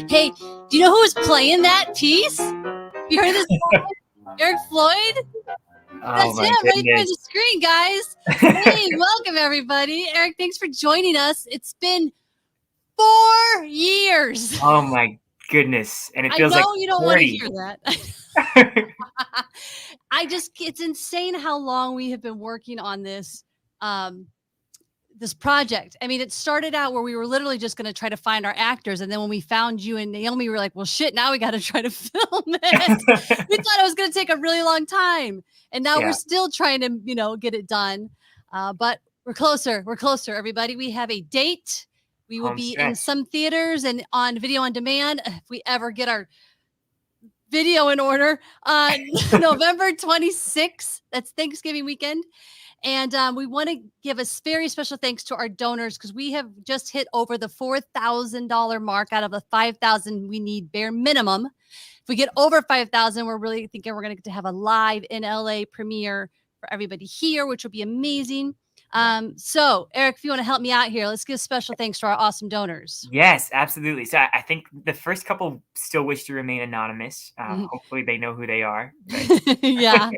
Hey. Do you know who was playing that piece? You heard this song? Eric Floyd? Oh That's my him right there on goodness. the screen, guys. Hey, welcome everybody. Eric, thanks for joining us. It's been 4 years. Oh my goodness. And it I feels like know you don't want to 40. hear that. It's insane how long we have been working on this this project. I mean, it started out where we were literally just going to try to find our actors. And then when we found you and Naomi, we were like, well, shit, now we got to try to film it. We thought it was going to take a really long time. And now we're still trying to, get it done. But we're closer. We're closer, everybody. We have a date. We will be in some theaters and on video on demand if we ever get our video in order on November 26th. That's Thanksgiving weekend. And we want to give a very special thanks to our donors because we have just hit over the $4,000 mark out of the $5,000 we need bare minimum. If we get over $5,000, we're really thinking we're going to get to have a live in LA premiere for everybody here, which will be amazing. So Eric, if you want to help me out here, let's give special thanks to our awesome donors. Yes, absolutely. So I think the first couple still wish to remain anonymous. Hopefully they know who they are. Yeah.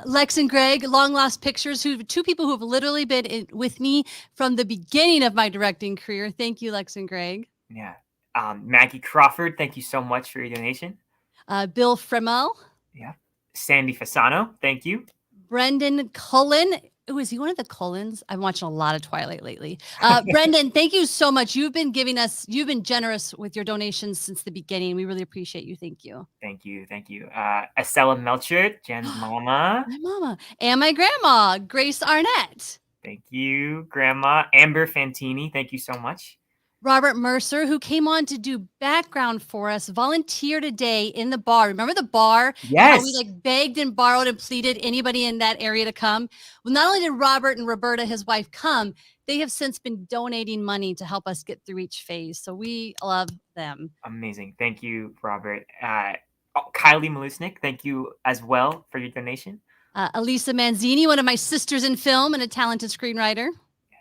Lex and Greg, Long Lost Pictures, two people who have literally been with me from the beginning of my directing career. Thank you, Lex and Greg. Yeah. Maggie Crawford, thank you so much for your donation. Bill Fremel. Yeah. Sandy Fasano, thank you. Brendan Cullen. Oh, is he one of the Cullens? I'm watching a lot of Twilight lately. Brendan, thank you so much. You've been generous with your donations since the beginning. We really appreciate you. Thank you. Thank you. Estella Melcher, Jen's mama. My mama. And my grandma, Grace Arnett. Thank you, Grandma. Amber Fantini, thank you so much. Robert Mercer, who came on to do background for us, volunteered a day in the bar. Remember the bar? Yes. How we begged and borrowed and pleaded anybody in that area to come. Well, not only did Robert and Roberta, his wife, come, they have since been donating money to help us get through each phase. So we love them. Amazing. Thank you, Robert. Kylie Malusnik, thank you as well for your donation. Elisa Manzini, one of my sisters in film and a talented screenwriter.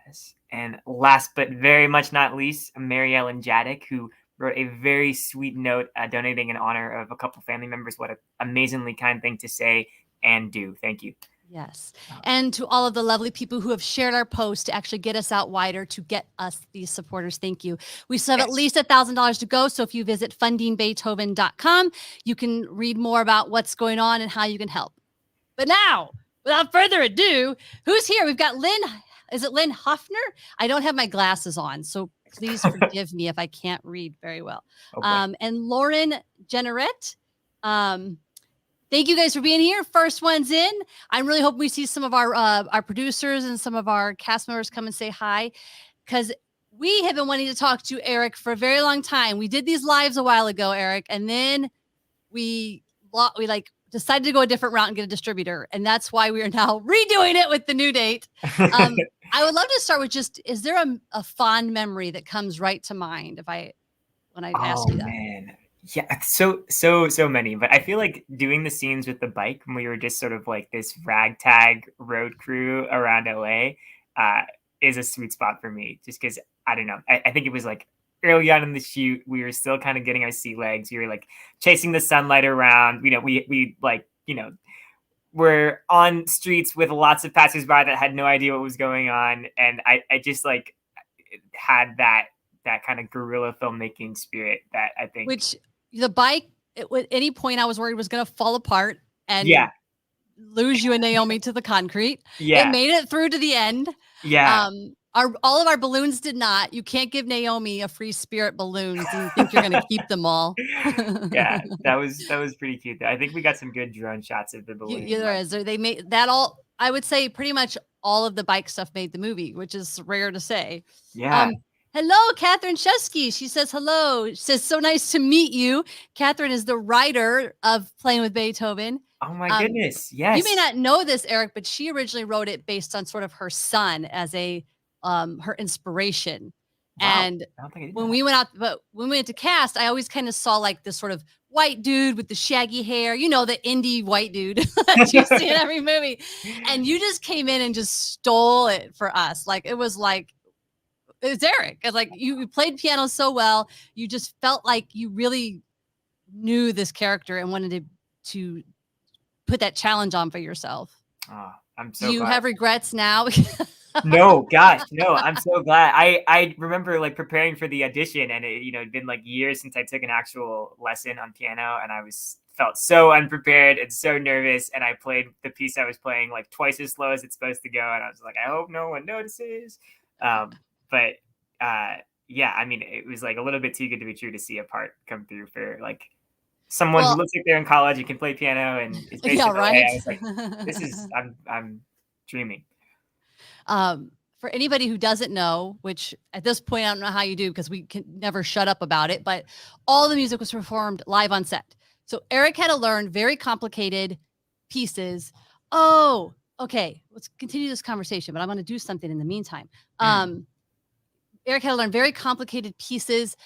Yes. And last but very much not least, Mary Ellen Jadek, who wrote a very sweet note donating in honor of a couple family members. What an amazingly kind thing to say and do. Thank you. Yes. And to all of the lovely people who have shared our post to actually get us out wider, to get us these supporters. Thank you. We still have at least $1,000 to go. So if you visit fundingbeethoven.com, you can read more about what's going on and how you can help. But now, without further ado, who's here? We've got Lynn. Is it Lynn Hoffner? I don't have my glasses on, so please forgive me if I can't read very well. Okay. And Lauren Jenneret. Thank you guys for being here. First one's in. I'm really hoping we see some of our producers and some of our cast members come and say hi, because we have been wanting to talk to Eric for a very long time. We did these lives a while ago, Eric, and then we decided to go a different route and get a distributor. And that's why we are now redoing it with the new date. I would love to start with is there a fond memory that comes right to mind when I ask you that? Man. Yeah, so many. But I feel like doing the scenes with the bike when we were just sort of like this ragtag road crew around LA is a sweet spot for me. Just because, I don't know, I think it was like early on in the shoot, we were still kind of getting our sea legs. We were like chasing the sunlight around. We're on streets with lots of passersby that had no idea what was going on. And I just like had that kind of guerrilla filmmaking spirit that I think. Which the bike, at any point I was worried was going to fall apart and lose you and Naomi to the concrete. Yeah. It made it through to the end. Yeah. All of our balloons did not. You can't give Naomi a free Spirit balloons and think you're going to keep them all. Yeah, that was pretty cute. I think we got some good drone shots of the balloon. There is. They made that all. I would say pretty much all of the bike stuff made the movie, which is rare to say. Yeah. Hello, Catherine Shesky. She says hello. She says, so nice to meet you. Catherine is the writer of Playing with Beethoven. Oh my goodness. Yes. You may not know this, Eric, but she originally wrote it based on sort of her son as her inspiration. Wow. And I don't think I did when know we went out, but when we went to cast, I always kind of saw like this sort of white dude with the shaggy hair, you know, the indie white dude that you see in that. every movie. And you just came in and just stole it for us. Like, it was Aric. It's like you played piano so well. You just felt like you really knew this character and wanted to put that challenge on for yourself. Oh, I'm Do so you glad. have regrets now? No, gosh, no, I'm so glad. I remember like preparing for the audition, and it'd been like years since I took an actual lesson on piano, and I felt so unprepared and so nervous, and I played the piece I was playing like twice as slow as it's supposed to go, and I was like, I hope no one notices. But yeah, I mean, it was like a little bit too good to be true to see a part come through for like someone who Well, looks like they're in college and can play piano and is based yeah, in LA. right. I was like, this is I'm dreaming. For anybody who doesn't know, which at this point I don't know how you do because we can never shut up about it, but all the music was performed live on set. So Aric had to learn very complicated pieces. Oh, okay. Let's continue this conversation, but I'm going to do something in the meantime. Aric had to learn very complicated pieces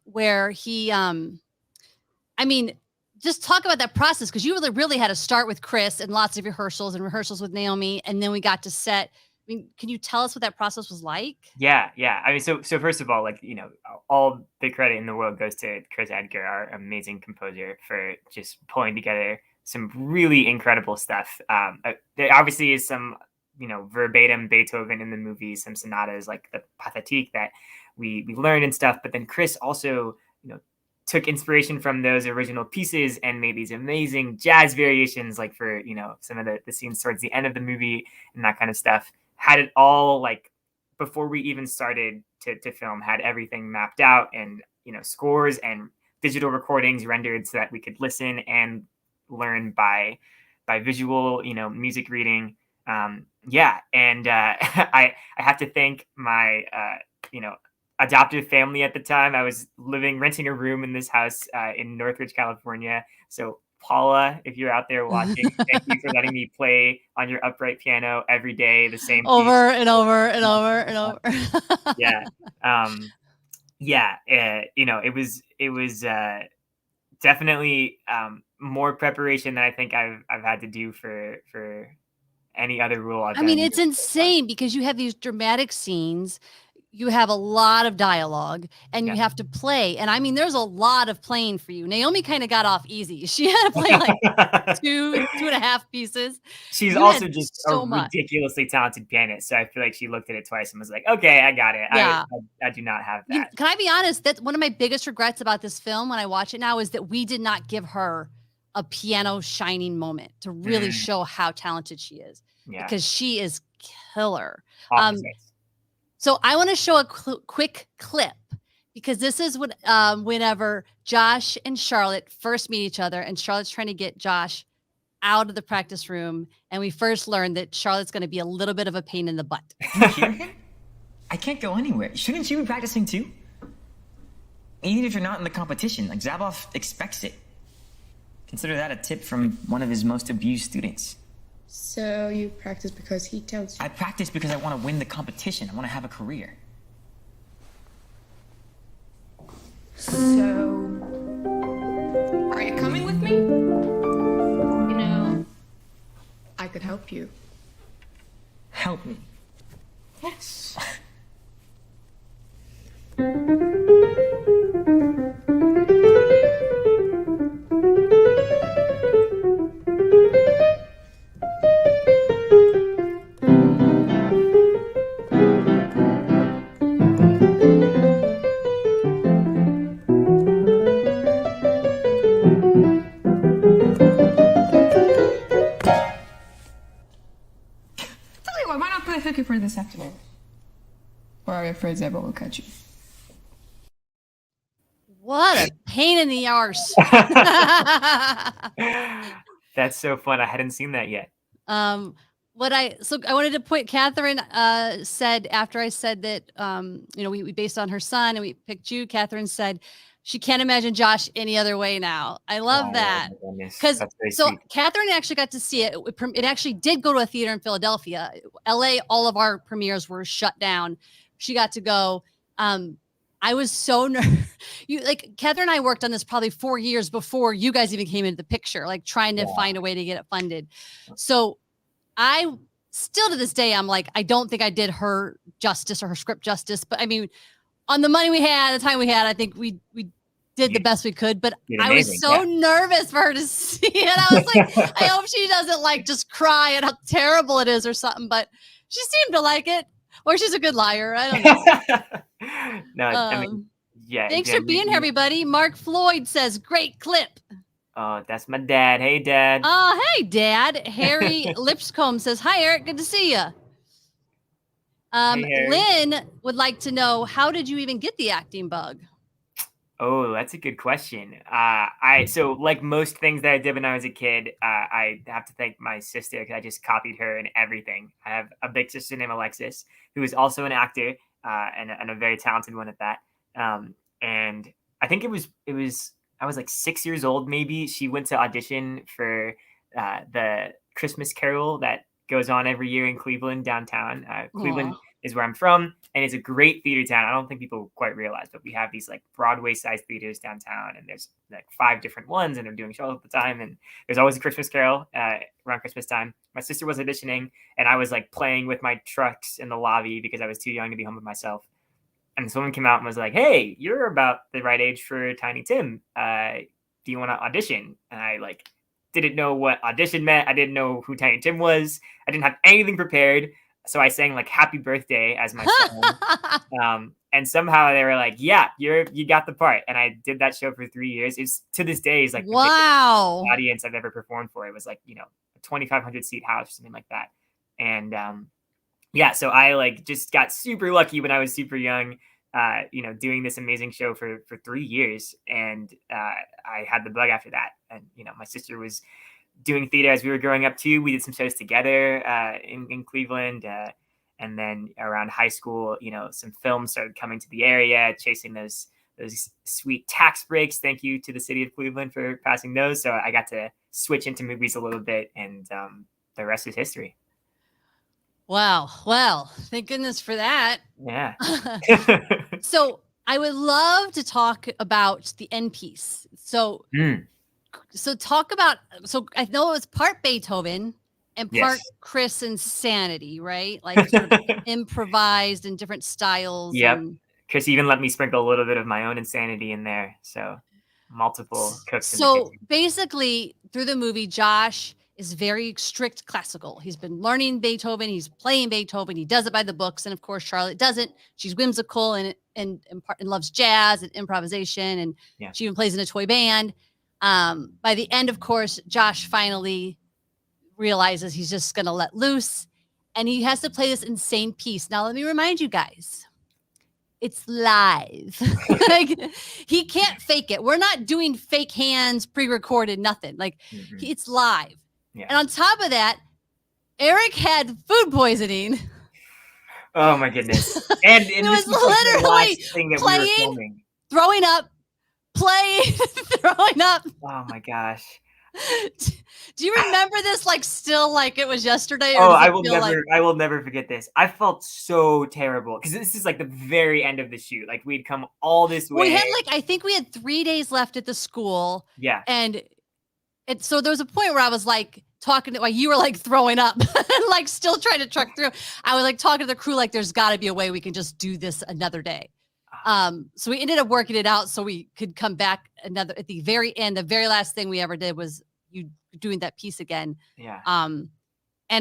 where he, I mean, just talk about that process, because you really had to start with Chris and lots of rehearsals with Naomi, and then we got to set. I mean, can you tell us what that process was like? Yeah, yeah. I mean, so first of all, like all the credit in the world goes to Chris Edgar, our amazing composer, for just pulling together some really incredible stuff. There obviously is some verbatim Beethoven in the movie, some sonatas like the Pathétique that we learned and stuff. But then Chris also took inspiration from those original pieces and made these amazing jazz variations, like for some of the scenes towards the end of the movie and that kind of stuff. Had it all like before we even started to film, had everything mapped out, and scores and digital recordings rendered so that we could listen and learn by visual music reading. Yeah, and I have to thank my adoptive family at the time. I was renting a room in this house in Northridge, California. So Paula, if you're out there watching, thank you for letting me play on your upright piano every day, the same piece. Over and over and over and over. Yeah. Yeah. It was definitely more preparation than I think I've had to do for any other role I've I done. mean, it's insane because you have these dramatic scenes. You have a lot of dialogue and you have to play. And I mean, there's a lot of playing for you. Naomi kind of got off easy. She had to play like two and a half pieces. She's You also had just so a much. ridiculously talented pianist. So I feel like she looked at it twice and was like, okay, I got it. Yeah. I do not have that. Can I be honest? That's one of my biggest regrets about this film when I watch it now, is that we did not give her a piano shining moment to really show how talented she is. Yeah. Because she is killer. Opposites. So I want to show a quick clip, because this is what whenever Josh and Charlotte first meet each other, and Charlotte's trying to get Josh out of the practice room, and we first learn that Charlotte's going to be a little bit of a pain in the butt. You hear him? I can't go anywhere. Shouldn't you be practicing too? Even if you're not in the competition, like Zaboff expects it. Consider that a tip from one of his most abused students. So you practice because he tells you? I practice because I want to win the competition. I want to have a career. So, are you coming with me? You know, I could help you. Help me. Yes. Why not play hooky for this afternoon? Or are you afraid Zebra will catch you? What a pain in the arse. That's so fun. I hadn't seen that yet. I wanted to point, Catherine said, after I said that, we based on her son and we picked you, Catherine said, she can't imagine Josh any other way now. I love that. Because Catherine actually got to see it. It actually did go to a theater in Philadelphia. LA, all of our premieres were shut down. She got to go. I was so like Catherine and I worked on this probably 4 years before you guys even came into the picture, like trying to find a way to get it funded. So I still to this day, I'm like, I don't think I did her justice or her script justice, but I mean, on the money we had, the time we had, I think we did the best we could, but I was so nervous for her to see it. I was like, I hope she doesn't like just cry at how terrible it is or something, but she seemed to like it. Or she's a good liar. I don't know. No, I mean, yeah. Thanks for being here, everybody. Mark Floyd says, great clip. Oh, that's my dad. Hey, Dad. Oh, hey, Dad. Harry Lipscomb says, hi, Aric. Good to see you. Hey, Lynn would like to know, how did you even get the acting bug? Oh, that's a good question. So like most things that I did when I was a kid, I have to thank my sister because I just copied her in everything. I have a big sister named Alexis, who is also an actor and a very talented one at that. And I think it was I was like 6 years old, maybe. She went to audition for the Christmas Carol that goes on every year in Cleveland downtown. Cleveland is where I'm from, and it's a great theater town. I don't think people quite realize, but we have these like Broadway-sized theaters downtown, and there's like 5 different ones, and they're doing shows all the time. And there's always a Christmas Carol around Christmas time. My sister was auditioning, and I was like playing with my trucks in the lobby because I was too young to be home with myself. And someone came out and was like, "Hey, you're about the right age for Tiny Tim. Do you want to audition?" And I like didn't know what audition meant. I didn't know who Tiny Tim was. I didn't have anything prepared. So I sang like "Happy Birthday" as my song. And somehow they were like, "Yeah, you got the part." And I did that show for 3 years. It's to this day is like the biggest audience I've ever performed for. It was like, a 2,500 seat house or something like that. And yeah, so I like just got super lucky when I was super young, doing this amazing show for 3 years. And I had the bug after that. And, my sister was doing theater as we were growing up too. We did some shows together in Cleveland. And then around high school, some films started coming to the area, chasing those sweet tax breaks. Thank you to the city of Cleveland for passing those. So I got to switch into movies a little bit, and the rest is history. Wow. Well, thank goodness for that. Yeah. So I would love to talk about the end piece. So talk about, so I know it was part Beethoven and part Chris Insanity, right? Like sort of improvised in different styles. Yep. Chris even let me sprinkle a little bit of my own insanity in there. So multiple cooks. So basically through the movie, Josh is very strict classical. He's been learning Beethoven. He's playing Beethoven. He does it by the books. And of course, Charlotte doesn't. She's whimsical and loves jazz and improvisation. And she even plays in a toy band. By the end, of course, Josh finally realizes he's just going to let loose. And he has to play this insane piece. Now, let me remind you guys, it's live. Like, he can't fake it. We're not doing fake hands, pre-recorded, nothing. Like, it's live. Yeah. And on top of that, Aric had food poisoning. Oh my goodness! And it was literally playing, throwing up, playing, throwing up. Oh my gosh! Do you remember this? Like still, like it was yesterday? Or I will never forget this. I felt so terrible because this is like the very end of the shoot. Like we'd come all this way. We had I think we had 3 days left at the school. Yeah, and so there was a point where I was like talking to, like you were like throwing up and like still trying to truck through. I was like talking to the crew, like there's got to be a way we can just do this another day. So we ended up working it out so we could come back at the very end. The very last thing we ever did was you doing that piece again. Yeah. And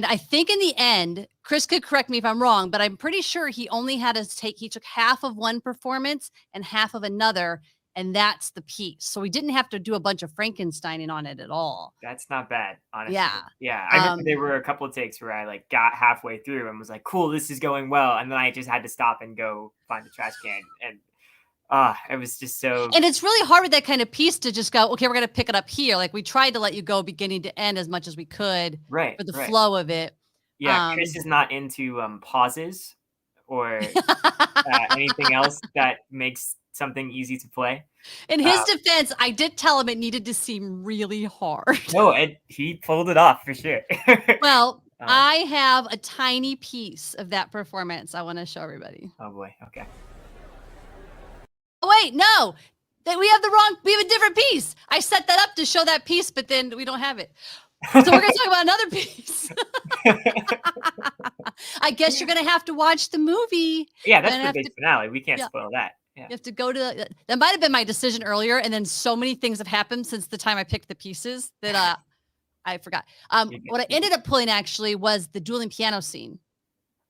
I think in the end, Chris could correct me if I'm wrong, but I'm pretty sure he only had to he took half of one performance and half of another. And that's the piece. So we didn't have to do a bunch of Frankensteining on it at all. That's not bad, honestly. Yeah. Yeah. I remember there were a couple of takes where I like got halfway through and was like, cool, this is going well. And then I just had to stop and go find the trash can. And it was just so. And it's really hard with that kind of piece to just go, okay, we're going to pick it up here. Like we tried to let you go beginning to end as much as we could for the flow of it. Yeah. Chris is not into pauses or anything else that makes something easy to play. In his defense, I did tell him it needed to seem really hard. No, he pulled it off for sure. Well, I have a tiny piece of that performance I want to show everybody. Oh boy, okay. Oh wait, no. We have a different piece. I set that up to show that piece, but then we don't have it. So we're going to talk about another piece. I guess you're going to have to watch the movie. Yeah, that's the big finale. We can't spoil that. Yeah. You have to go to that might have been my decision earlier, and then so many things have happened since the time I picked the pieces that I forgot. What I ended up pulling actually was the dueling piano scene.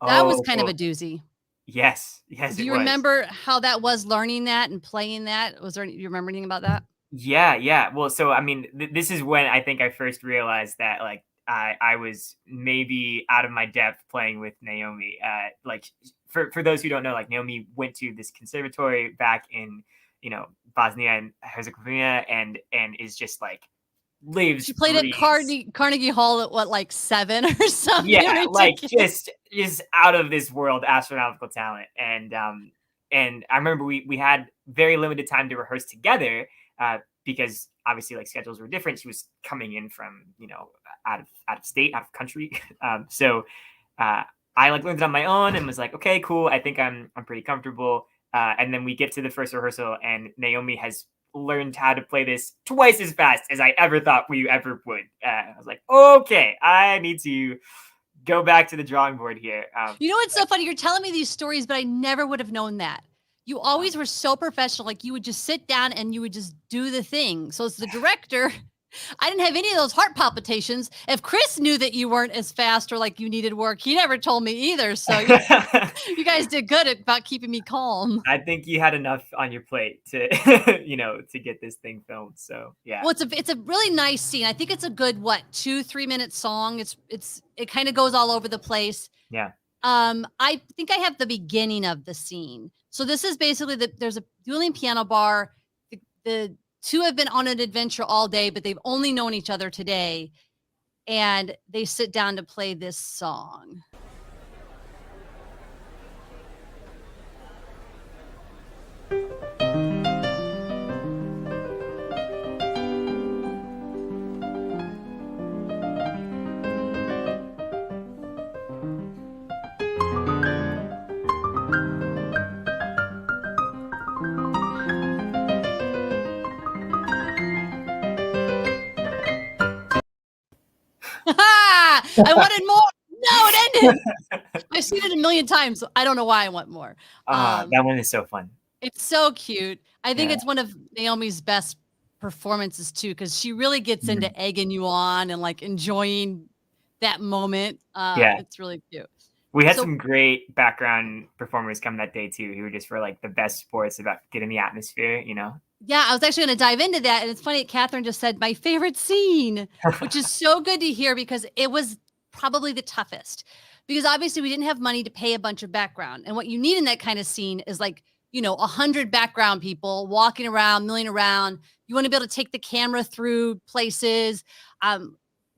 That was kind of a doozy. Yes. Do you remember how that was, learning that and playing that? Was there you remember anything about that? Yeah. Well, so I mean, this is when I think I first realized that like I was maybe out of my depth playing with Naomi. Like for those who don't know, like Naomi went to this conservatory back in Bosnia and Herzegovina, and is just like lives. She played at Carnegie Hall at what, like 7 or something? Yeah, ridiculous. like just out of this world astronomical talent. And I remember we had very limited time to rehearse together because obviously like schedules were different. She was coming in from out of state, out of country. So I like learned it on my own and was like, okay, cool. I think I'm pretty comfortable. And then we get to the first rehearsal, and Naomi has learned how to play this twice as fast as I ever thought we ever would. I was like, okay, I need to go back to the drawing board here. What's so funny? You're telling me these stories, but I never would have known that. You always were so professional. Like you would just sit down and you would just do the thing. So as the director, I didn't have any of those heart palpitations. If Chris knew that you weren't as fast or like you needed work, he never told me either. So you guys did good about keeping me calm. I think you had enough on your plate to, to get this thing filmed. So yeah. Well, it's a really nice scene. I think it's a good 2-3 minute song. It kind of goes all over the place. Yeah. I think I have the beginning of the scene. So this is basically there's a dueling piano bar. The two have been on an adventure all day, but they've only known each other today. And they sit down to play this song. I wanted more. No, it ended. I've seen it a million times, so I don't know why I want more. That one is so fun. It's so cute. I think it's one of Naomi's best performances too, because she really gets into egging you on and like enjoying that moment. It's really cute. We had some great background performers come that day too, who were just for like the best sports about getting the atmosphere, Yeah, I was actually going to dive into that. And it's funny, Catherine just said my favorite scene, which is so good to hear because it was probably the toughest. Because obviously we didn't have money to pay a bunch of background. And what you need in that kind of scene is like, 100 background people walking around, milling around. You want to be able to take the camera through places.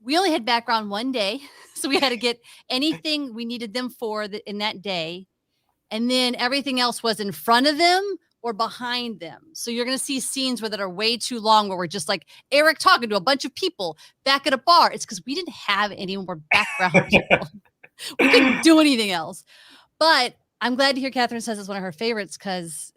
We only had background one day. So we had to get anything we needed them for in that day. And then everything else was in front of them or behind them. So you're going to see scenes that are way too long where we're just like Aric talking to a bunch of people back at a bar. It's because we didn't have any more background people. We couldn't do anything else. But I'm glad to hear Catherine says it's one of her favorites because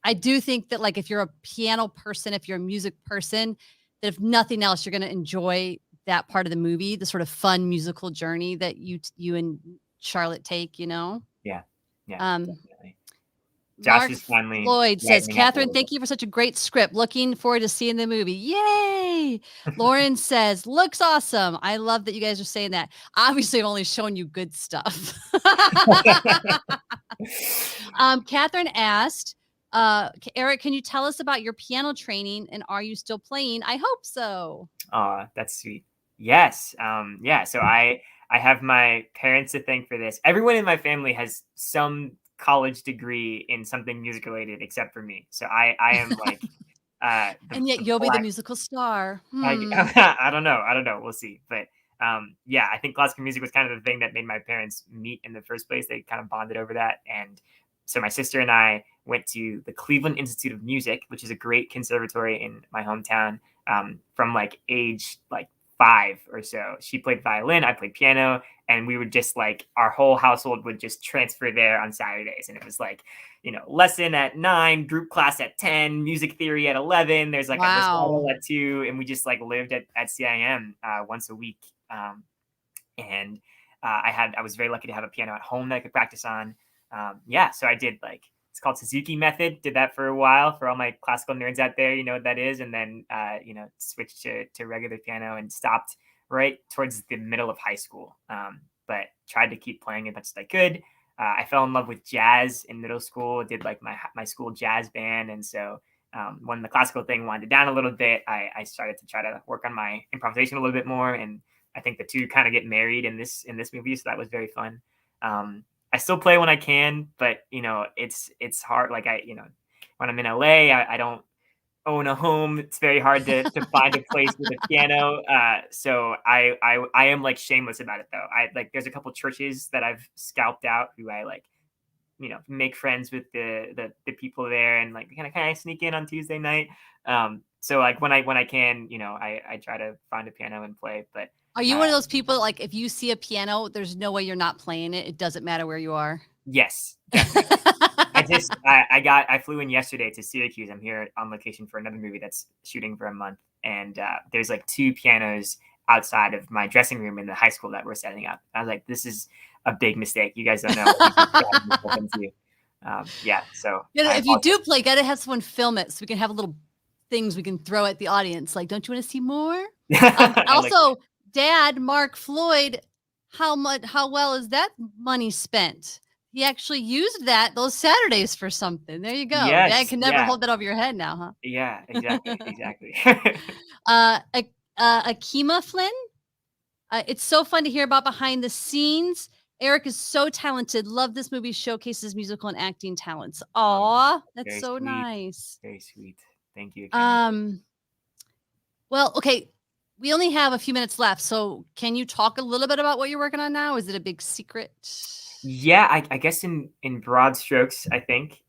I do think that like if you're a piano person, if you're a music person, that if nothing else, you're going to enjoy that part of the movie, the sort of fun musical journey that you and Charlotte take, Yeah. Definitely. Mark Floyd says, Catherine, thank you for such a great script. Looking forward to seeing the movie. Yay! Lauren says, looks awesome. I love that you guys are saying that. Obviously, I've only shown you good stuff. Catherine asked, Aric, can you tell us about your piano training and are you still playing? I hope so. That's sweet. Yes. So I have my parents to thank for this. Everyone in my family has some college degree in something music related except for me. So I am like and yet you'll be the musical star. I don't know. We'll see. But I think classical music was kind of the thing that made my parents meet in the first place. They kind of bonded over that. And so my sister and I went to the Cleveland Institute of Music, which is a great conservatory in my hometown, from like age like 5 or so. She played violin, I played piano, and we would just like our whole household would just transfer there on Saturdays. And it was like, lesson at 9, group class at 10, music theory at 11. There's like a recital at 2, and we just like lived at CIM once a week. And I was very lucky to have a piano at home that I could practice on. So I did it's called Suzuki Method. Did that for a while for all my classical nerds out there. You know what that is. And then, switched to regular piano and stopped right towards the middle of high school. But tried to keep playing as much as I could. I fell in love with jazz in middle school, did like my school jazz band. And so when the classical thing winded down a little bit, I started to try to work on my improvisation a little bit more. And I think the two kind of get married in this movie. So that was very fun. I still play when I can, but it's hard. Like when I'm in LA, I don't own a home. It's very hard to find a place with a piano. So I am like shameless about it though. There's a couple churches that I've scalped out who I make friends with the people there, and like can I sneak in on Tuesday night. So like when I can, I try to find a piano and play. But are you one of those people like if you see a piano, there's no way you're not playing it? It doesn't matter where you are. Yes, definitely. I flew in yesterday to Syracuse. I'm here on location for another movie that's shooting for a month, and there's like 2 pianos outside of my dressing room in the high school that we're setting up. I was like, this is a big mistake. You guys don't know. So if you do play, gotta have someone film it so we can have little things we can throw at the audience. Like, don't you want to see more? Also, Dad, Mark Floyd, how well is that money spent? He actually used those Saturdays for something. There you go. Yes, Dad can never hold that over your head now, huh? Yeah, exactly. Akima Flynn. It's so fun to hear about behind the scenes. Aric is so talented. Love this movie showcases musical and acting talents. Aw, that's so sweet. Nice. Very sweet. Thank you. Well, okay. We only have a few minutes left. So can you talk a little bit about what you're working on now? Is it a big secret? Yeah, I guess in broad strokes, I think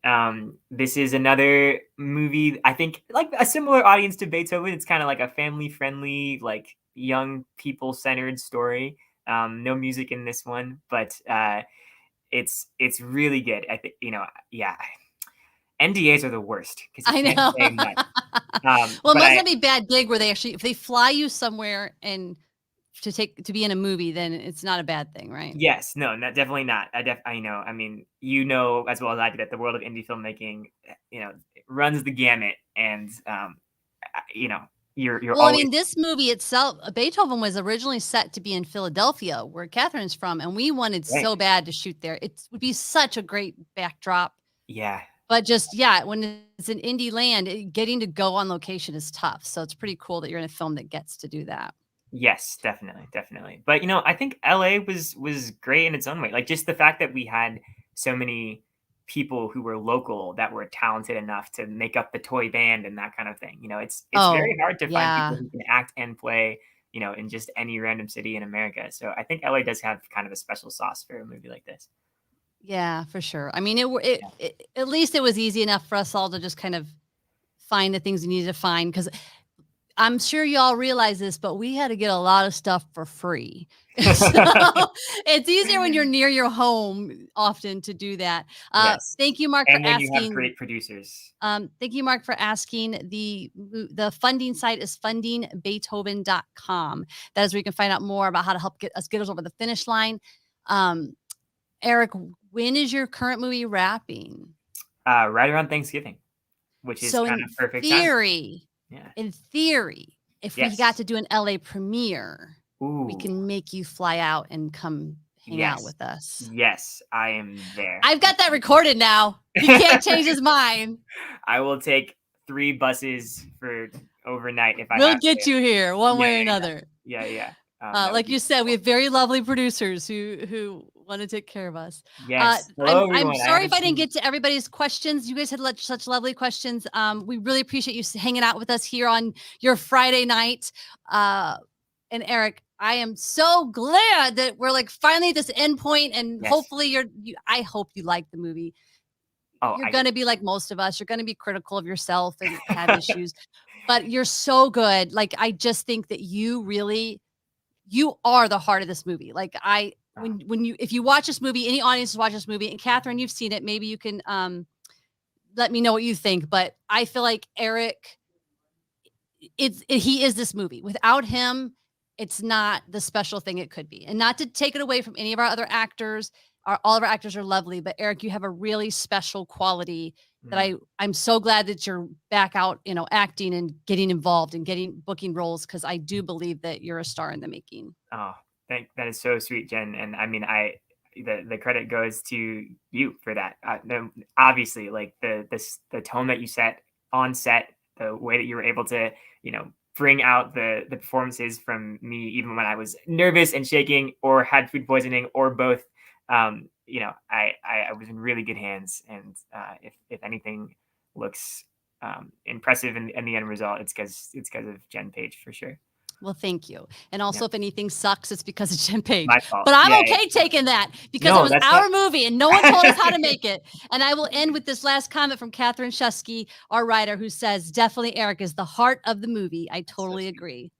this is another movie. I think like a similar audience to Beethoven. It's kind of like a family-friendly, like young people-centered story. No music in this one, but it's really good. I think NDAs are the worst because I know. Can't say much. Well, it must not be a bad gig where if they fly you somewhere and to be in a movie, then it's not a bad thing, right? Yes, no, definitely not. I know. I mean, as well as I do that the world of indie filmmaking, it runs the gamut, and you're. Well, always... I mean, this movie itself, Beethoven was originally set to be in Philadelphia, where Catherine's from, and we wanted so bad to shoot there. It would be such a great backdrop. Yeah. But when it's an indie land, getting to go on location is tough. So it's pretty cool that you're in a film that gets to do that. Yes, definitely. But I think LA was great in its own way. Like just the fact that we had so many people who were local that were talented enough to make up the toy band and that kind of thing. It's very hard to find people who can act and play, in just any random city in America. So I think LA does have kind of a special sauce for a movie like this. Yeah, for sure. I mean, it at least it was easy enough for us all to just kind of find the things we needed to find, because I'm sure y'all realize this, but we had to get a lot of stuff for free. So it's easier when you're near your home often to do that. Yes. Thank you, Mark, and for asking. You have great producers. Thank you, Mark, for asking. The funding site is fundingbeethoven.com. That is where you can find out more about how to help get us over the finish line. Aric, when is your current movie wrapping? Right around Thanksgiving, which is kind of perfect theory. Time. Yeah. In theory, if we got to do an LA premiere, we can make you fly out and come hang out with us. Yes, I am there. I've got that recorded now. He can't change his mind. I will take 3 buses for overnight if I We'll get you here one way or another. Yeah. Like you said, we have very lovely producers who want to take care of us. Yes. I'm sorry if I didn't get to everybody's questions. You guys had such lovely questions. We really appreciate you hanging out with us here on your Friday night. And Aric, I am so glad that we're like finally at this end point, and hopefully I hope you like the movie. You're going to be like most of us. You're going to be critical of yourself and have issues. but you're so good. Like, I just think that you are the heart of this movie. Like if you watch this movie, any audience watch this movie, and Catherine, you've seen it, maybe you can let me know what you think. But I feel like Aric, he is this movie. Without him, it's not the special thing it could be. And not to take it away from any of our other actors. All of our actors are lovely, but Aric, you have a really special quality that I'm so glad that you're back out, acting and getting involved and booking roles, because I do believe that you're a star in the making. Oh, that is so sweet, Jen. And I mean, the credit goes to you for that. Obviously, like the tone that you set on set, the way that you were able to, bring out the performances from me, even when I was nervous and shaking or had food poisoning or both. I was in really good hands, and if anything looks impressive in the end result, it's because of Jen Page for sure. Well, thank you. And also, if anything sucks, it's because of Jen Page. My fault. But I'm okay taking that, because it was our movie and no one told us how to make it. And I will end with this last comment from Catherine Shusky, our writer, who says, definitely Aric is the heart of the movie. I totally agree.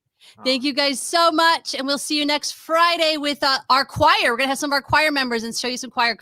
Thank you guys so much. And we'll see you next Friday with our choir. We're going to have some of our choir members and show you some choir